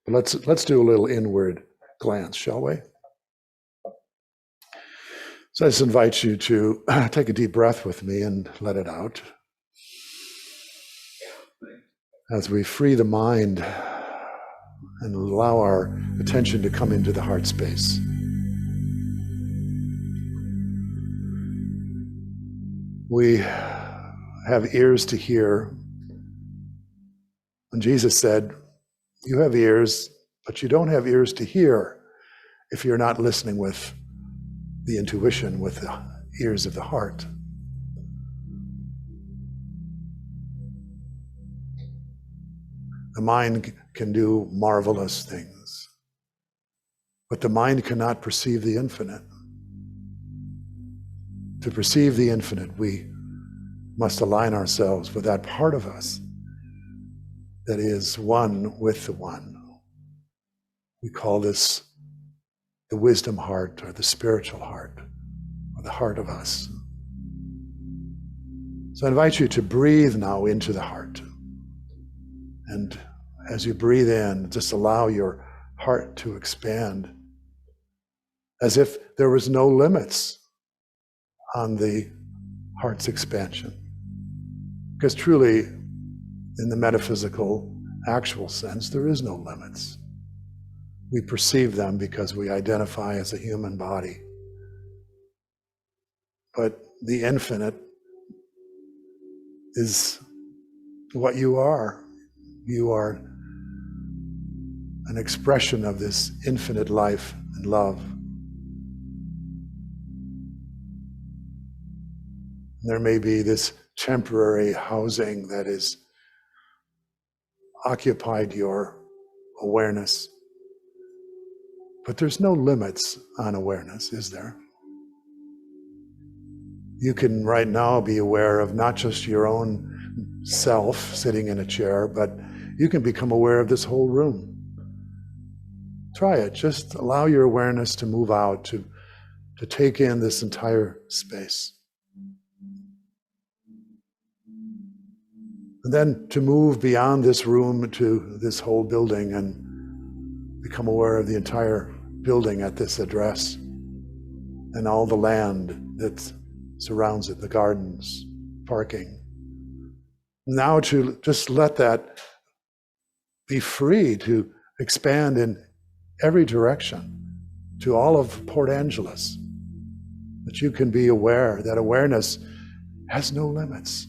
But let's do a little inward glance, shall we? So I just invite you to take a deep breath with me and let it out. As we free the mind and allow our attention to come into the heart space. We have ears to hear. And Jesus said, you have ears, but you don't have ears to hear if you're not listening with the intuition, with the ears of the heart. The mind can do marvelous things, but the mind cannot perceive the infinite. To perceive the infinite, we must align ourselves with that part of us that is one with the one. We call this the wisdom heart, or the spiritual heart, or the heart of us. So I invite you to breathe now into the heart. And as you breathe in, just allow your heart to expand as if there was no limits on the heart's expansion. Because truly, in the metaphysical, actual sense, there is no limits. We perceive them because we identify as a human body. But the infinite is what you are. You are an expression of this infinite life and love. There may be this temporary housing that has occupied your awareness, but there's no limits on awareness, is there? You can right now be aware of not just your own self sitting in a chair, but you can become aware of this whole room. Try it. Just allow your awareness to move out, to take in this entire space. And then to move beyond this room to this whole building and become aware of the entire building at this address and all the land that surrounds it, the gardens, parking. Now to just let that be free to expand in every direction to all of Port Angeles, that you can be aware that awareness has no limits.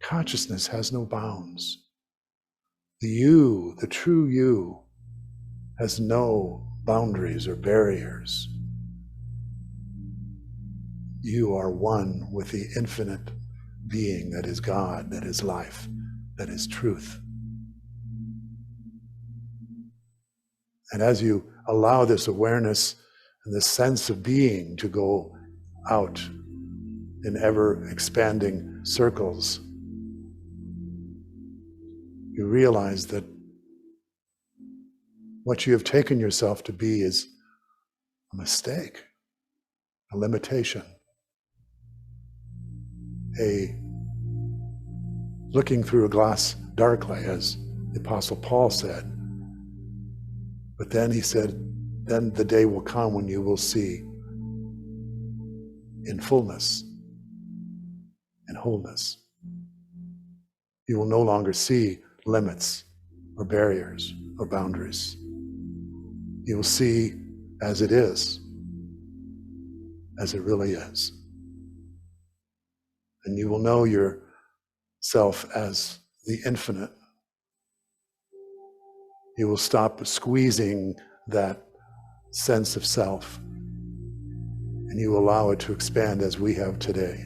Consciousness has no bounds. The you, the true you, has no boundaries or barriers. You are one with the infinite being that is God, that is life, that is truth. And as you allow this awareness and this sense of being to go out in ever expanding circles, you realize that what you have taken yourself to be is a mistake, a limitation, a looking through a glass darkly, as the Apostle Paul said. But then he said, then the day will come when you will see in fullness, in wholeness. You will no longer see limits or barriers or boundaries. You will see as it is, as it really is. And you will know yourself as the infinite. You will stop squeezing that sense of self, and you allow it to expand as we have today.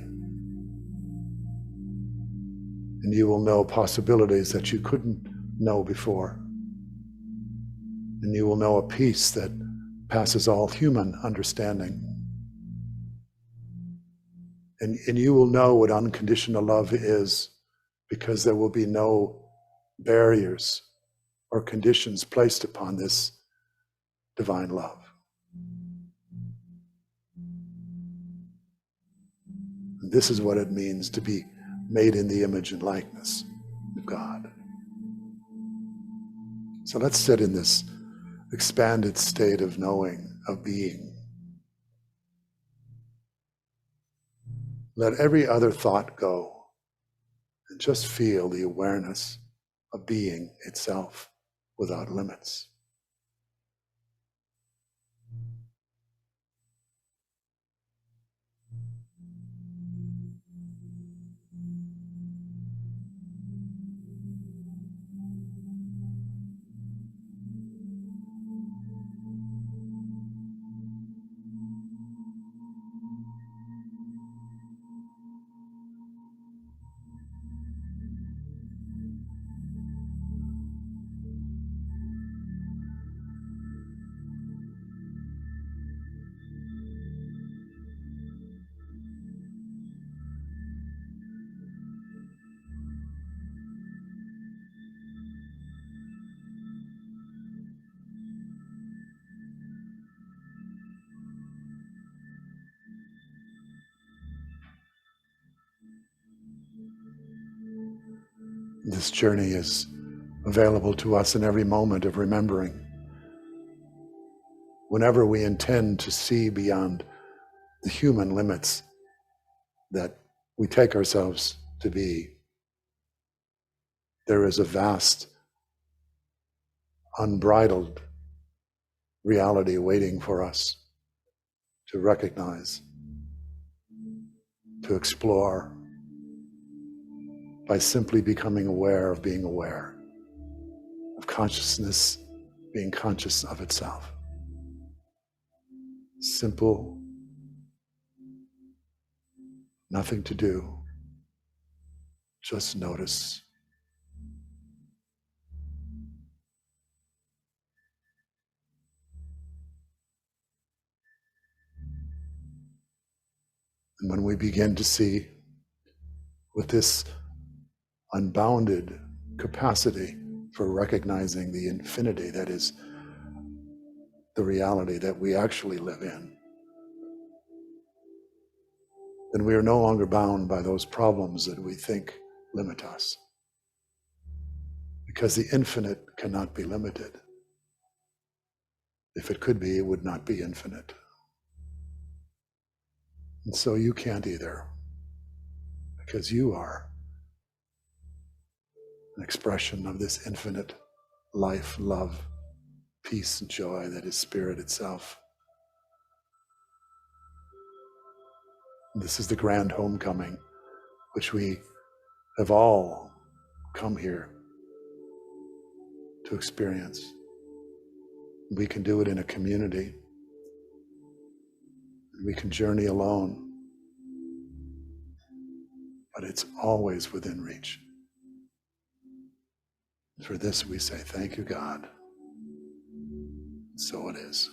And you will know possibilities that you couldn't know before. And you will know a peace that passes all human understanding. And you will know what unconditional love is, because there will be no barriers or conditions placed upon this divine love. And this is what it means to be made in the image and likeness of God. So let's sit in this expanded state of knowing, of being. Let every other thought go and just feel the awareness of being itself without limits. This journey is available to us in every moment of remembering. Whenever we intend to see beyond the human limits that we take ourselves to be, there is a vast, unbridled reality waiting for us to recognize, to explore, by simply becoming aware of being aware, of consciousness being conscious of itself. Simple, nothing to do, just notice. And when we begin to see with this unbounded capacity for recognizing the infinity that is the reality that we actually live in, then we are no longer bound by those problems that we think limit us. Because the infinite cannot be limited. If it could be, it would not be infinite. And so you can't either, because you are an expression of this infinite life, love, peace, and joy that is spirit itself. This is the grand homecoming, which we have all come here to experience. We can do it in a community. We can journey alone, but it's always within reach. For this we say, thank you, God. So it is.